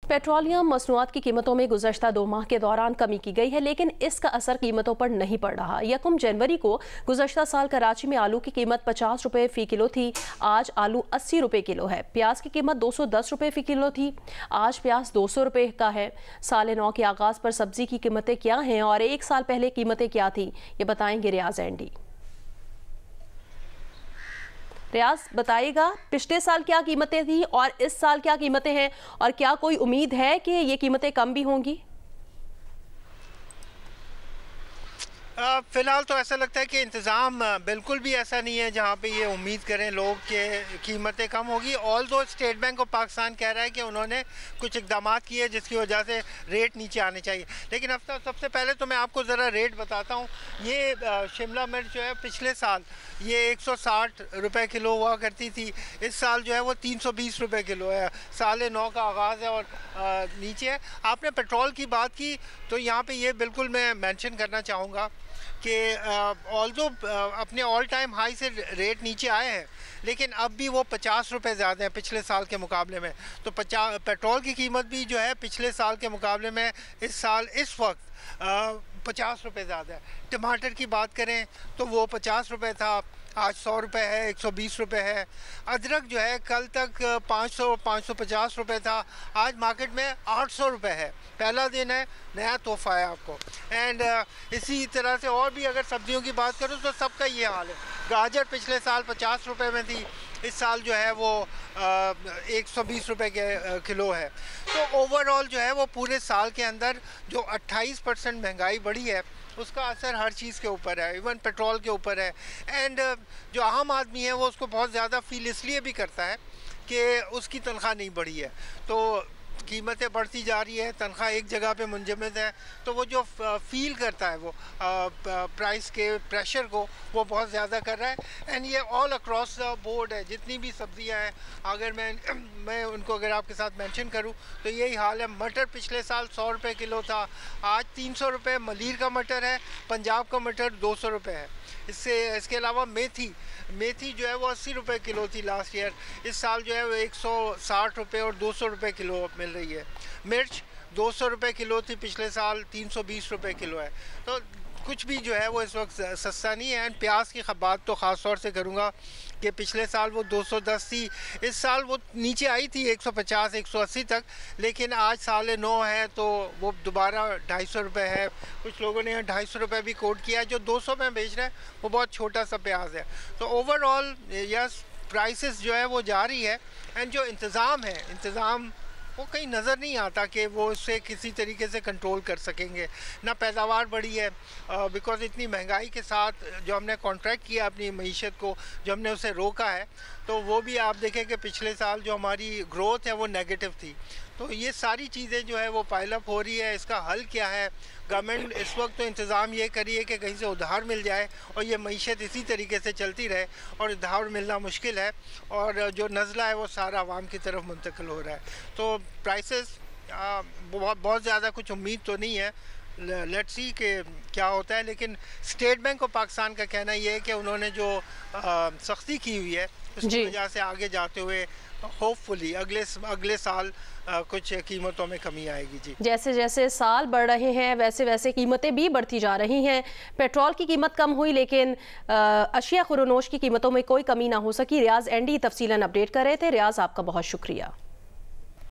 Petroleum मसनूआत की कीमतों में गुज़श्ता 2 माह के दौरान कमी की गई है, लेकिन इसका असर कीमतों पर नहीं पड़ रहा। 1 जनवरी को गुज़श्ता साल कराची में आलू की कीमत 50 रुपये फ़ी किलो थी, आज आलू 80 रुपये किलो है। प्याज की कीमत 210 रुपये फ़ी किलो थी, आज प्याज 200 रुपये का है। साल नौ के आगाज़ पर सब्जी की कीमतें क्या हैं और 1 साल पहले कीमतें क्या थी, ये बताएंगे रियाज एंडी। रियाज बताइएगा, पिछले साल क्या कीमतें थी और इस साल क्या कीमतें हैं, और क्या कोई उम्मीद है कि ये कीमतें कम भी होंगी? फ़िलहाल तो ऐसा लगता है कि इंतज़ाम बिल्कुल भी ऐसा नहीं है जहाँ पे ये उम्मीद करें लोग कि कीमतें कम होगी। Although state bank of Pakistan कह रहा है कि उन्होंने कुछ इक़दाम किए जिसकी वजह से रेट नीचे आने चाहिए। लेकिन अब तो सबसे पहले तो मैं आपको ज़रा रेट बताता हूँ। ये शिमला मिर्च जो है पिछले साल ये 160 रुपये किलो हुआ करती थी, इस साल जो है वो 320 रुपये किलो है। साल नौ का आगाज़ है और नीचे है। आपने पेट्रोल की बात की तो यहाँ पे ये बिल्कुल मैं मेंशन करना चाहूँगा कि ऑल्दो अपने ऑल टाइम हाई से रेट नीचे आए हैं, लेकिन अब भी वो 50 रुपये ज़्यादा हैं पिछले साल के मुकाबले में। तो पेट्रोल की कीमत भी जो है पिछले साल के मुकाबले में इस साल इस वक्त 50 रुपये ज़्यादा है। टमाटर की बात करें तो वो 50 रुपये था, आज 100 रुपये है, 120 रुपये है। अदरक जो है कल तक 500-550 रुपये था, आज मार्केट में 800 रुपये है। पहला दिन है, नया तोहफ़ा है आपको। एंड इसी तरह से और भी अगर सब्जियों की बात करूँ तो सबका ये हाल है। गाजर पिछले साल 50 रुपये में थी, इस साल जो है वो 120 रुपये के किलो है। तो ओवरऑल जो है वो पूरे साल के अंदर जो 28% महंगाई बढ़ी है उसका असर हर चीज़ के ऊपर है, इवन पेट्रोल के ऊपर है। एंड जो आम आदमी है वो उसको बहुत ज़्यादा फील इसलिए भी करता है कि उसकी तनख्वाह नहीं बढ़ी है, तो कीमतें बढ़ती जा रही है, तनख्वाह एक जगह पे मुंजमद है, तो वो जो फील करता है वो प्राइस के प्रेशर को वो बहुत ज़्यादा कर रहा है। एंड ये ऑल अक्रॉस द बोर्ड है, जितनी भी सब्जियां हैं अगर मैं उनको अगर आपके साथ मेंशन करूं तो यही हाल है। मटर पिछले साल 100 रुपये किलो था, आज 300 रुपये मलीर का मटर है, पंजाब का मटर 200 रुपये है। इसके अलावा मेथी जो है वो 80 रुपये किलो थी लास्ट ईयर, इस साल जो है वो 160 रुपये और 200 रुपये किलो मिल रही है। मिर्च 200 रुपये किलो थी पिछले साल, 320 रुपये किलो है। तो कुछ भी जो है वो इस वक्त सस्ता नहीं है। एंड प्याज की बात तो ख़ास तौर से करूँगा कि पिछले साल वो 210 थी, इस साल वो नीचे आई थी 150-180 तक, लेकिन आज साल नौ है तो वो दोबारा 250 रुपये है। कुछ लोगों ने 250 रुपये भी कोट किया है। जो 200 में बेच रहे हैं वो बहुत छोटा सा प्याज है। तो ओवरऑल यस प्राइसेस जो है वो जा रही है। एंड जो इंतज़ाम वो कहीं नज़र नहीं आता कि वो इससे किसी तरीके से कंट्रोल कर सकेंगे। ना पैदावार बढ़ी है बिकॉज़ इतनी महंगाई के साथ जो हमने कॉन्ट्रैक्ट किया अपनी मईशत को, जो हमने उसे रोका है, तो वो भी आप देखें कि पिछले साल जो हमारी ग्रोथ है वो नेगेटिव थी। तो ये सारी चीज़ें जो है वो पाइलअप हो रही है। इसका हल क्या है? गवर्नमेंट इस वक्त तो इंतज़ाम ये करिए कि कहीं से उधार मिल जाए और ये मईशत इसी तरीके से चलती रहे, और उधार मिलना मुश्किल है और जो नज़ला है वो सारा आवाम की तरफ मुंतकिल हो रहा है। तो प्राइसेस बहुत ज़्यादा कुछ उम्मीद तो नहीं है, लेट्स सी कि क्या होता है। लेकिन स्टेट बैंक ऑफ पाकिस्तान का कहना ये है कि उन्होंने जो सख्ती की हुई है उसकी वजह से आगे जाते हुए होपफुली अगले साल कुछ कीमतों में कमी आएगी। जी, जैसे जैसे साल बढ़ रहे हैं वैसे वैसे कीमतें भी बढ़ती जा रही हैं। पेट्रोल की कीमत कम हुई लेकिन अशिया खुरोनोश की कीमतों में कोई कमी ना हो सकी। रियाज एंडी तफसीलन अपडेट कर रहे थे। रियाज, आपका बहुत शुक्रिया।